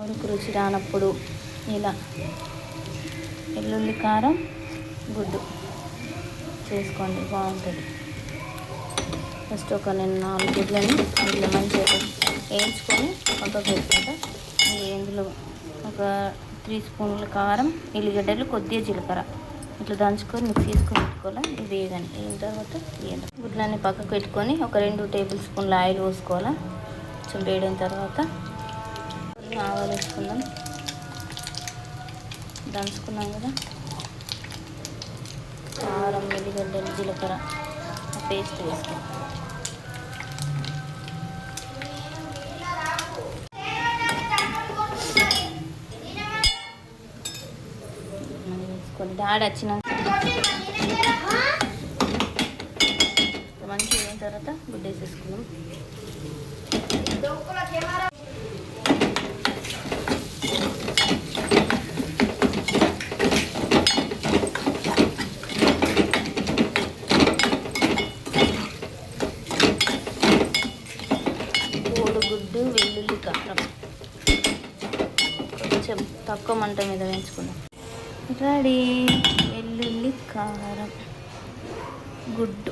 నోరుకు రుచి రానప్పుడు ఇలా వెల్లుల్లి కారం గుడ్డు చేసుకోండి, బాగుంటుంది. ఫస్ట్ నేను 4 గుడ్లని ఇట్లా మంచిగా వేయించుకొని పక్కకు పెట్టుకుంటా. ఇందులో ఒక 3 స్పూన్ల కారం, ఎల్లిగడ్డలు, కొద్దిగా జీలకర్ర ఇట్లా దంచుకొని మిక్స్ చేసుకొని పెట్టుకోవాలి. ఇది వేయగానే వేయిన తర్వాత గుడ్లన్నీ పక్కకు పెట్టుకొని ఒక 2 టేబుల్ స్పూన్ల ఆయిల్ పోసుకోవాలి. కొంచెం వేడైన తర్వాత ఆవాలు వేసుకుందాం. దంచుకున్నాం కదా కారం, ఎల్లిగడ్డలు, జీలకర్ర పేస్ట్ వేసుకుందాం. వేసుకొని డాడీ వచ్చినాక మంచిగా అయిన తర్వాత గుడ్డ వేసేసుకున్నాం. కోడిగుడ్డు, వెల్లుల్లి కారం కొంచెం తక్కువ మంట మీద వేయించుకుందాం. రెడీ. వెల్లుల్లి కారం, గుడ్డు